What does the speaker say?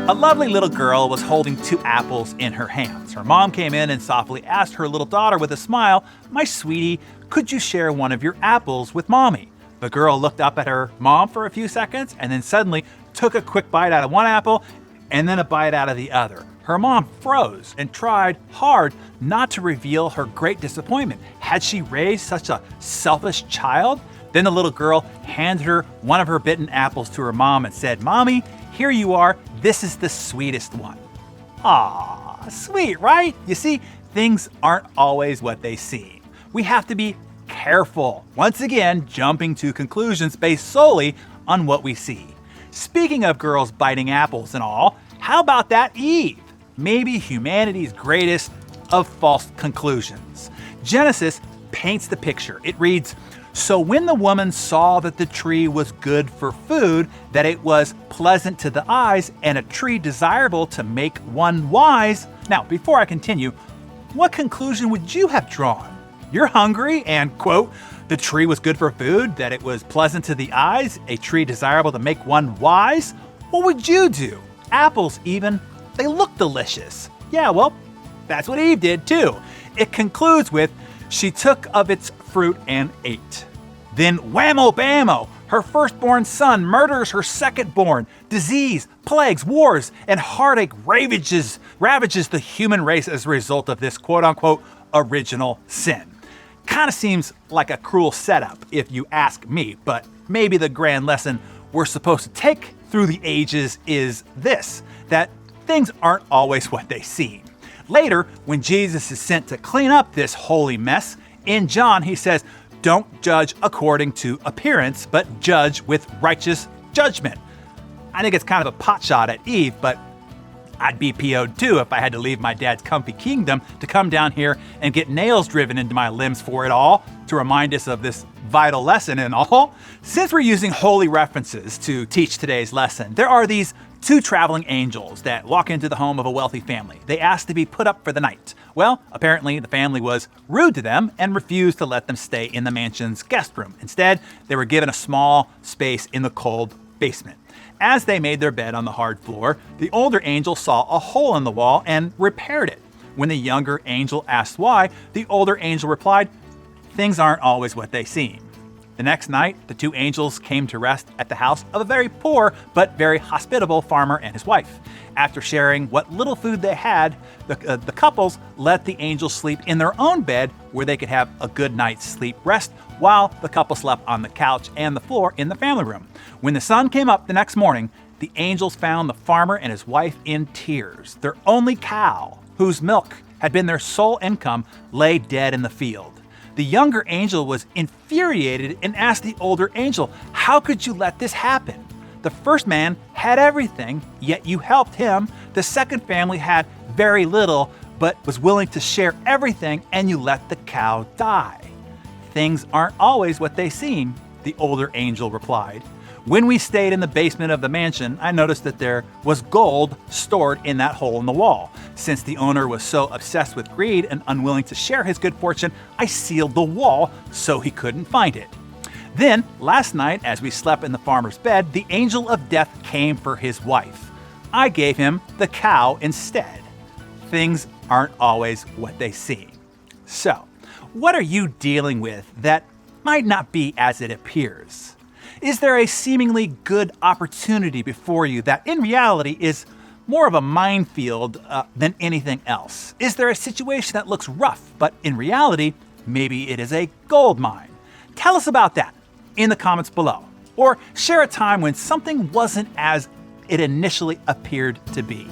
A lovely little girl was holding 2 apples in her hands. Her mom came in and softly asked her little daughter with a smile, "My sweetie, could you share one of your apples with mommy?" The girl looked up at her mom for a few seconds and then suddenly took a quick bite out of one apple and then a bite out of the other. Her mom froze and tried hard not to reveal her great disappointment. Had she raised such a selfish child? Then the little girl handed her one of her bitten apples to her mom and said, "Mommy, here you are. This is the sweetest one." Aw, sweet, right? You see, things aren't always what they seem. We have to be careful, once again, jumping to conclusions based solely on what we see. Speaking of girls biting apples and all, how about that Eve? Maybe humanity's greatest of false conclusions. Genesis paints the picture. It reads, "So when the woman saw that the tree was good for food, that it was pleasant to the eyes, and a tree desirable to make one wise." Now, before I continue, what conclusion would you have drawn? You're hungry and, quote, "the tree was good for food, that it was pleasant to the eyes, a tree desirable to make one wise." What would you do? Apples even, they look delicious. Yeah, well, that's what Eve did too. It concludes with, "She took of its fruit and ate." Then whammo-bammo, her firstborn son murders her secondborn. Disease, plagues, wars, and heartache ravages the human race as a result of this quote-unquote original sin. Kinda seems like a cruel setup if you ask me, but maybe the grand lesson we're supposed to take through the ages is this, that things aren't always what they seem. Later, when Jesus is sent to clean up this holy mess, in John he says, "Don't judge according to appearance, but judge with righteous judgment." I think it's kind of a potshot at Eve, but I'd be PO'd too if I had to leave my dad's comfy kingdom to come down here and get nails driven into my limbs for it all, to remind us of this vital lesson and all. Since we're using holy references to teach today's lesson, there are these 2 traveling angels that walk into the home of a wealthy family. They ask to be put up for the night. Well, apparently the family was rude to them and refused to let them stay in the mansion's guest room. Instead, they were given a small space in the cold basement. As they made their bed on the hard floor, the older angel saw a hole in the wall and repaired it. When the younger angel asked why, the older angel replied, "Things aren't always what they seem." The next night, the 2 angels came to rest at the house of a very poor but very hospitable farmer and his wife. After sharing what little food they had, the couples let the angels sleep in their own bed where they could have a good night's sleep rest while the couple slept on the couch and the floor in the family room. When the sun came up the next morning, the angels found the farmer and his wife in tears. Their only cow, whose milk had been their sole income, lay dead in the field. The younger angel was infuriated and asked the older angel, "How could you let this happen? The first man had everything, yet you helped him. The second family had very little, but was willing to share everything, and you let the cow die." "Things aren't always what they seem," the older angel replied. "When we stayed in the basement of the mansion, I noticed that there was gold stored in that hole in the wall. Since the owner was so obsessed with greed and unwilling to share his good fortune, I sealed the wall so he couldn't find it. Then, last night, as we slept in the farmer's bed, the angel of death came for his wife. I gave him the cow instead." Things aren't always what they seem. So, what are you dealing with that might not be as it appears? Is there a seemingly good opportunity before you that in reality is more of a minefield than anything else? Is there a situation that looks rough, but in reality, maybe it is a gold mine? Tell us about that in the comments below, or share a time when something wasn't as it initially appeared to be.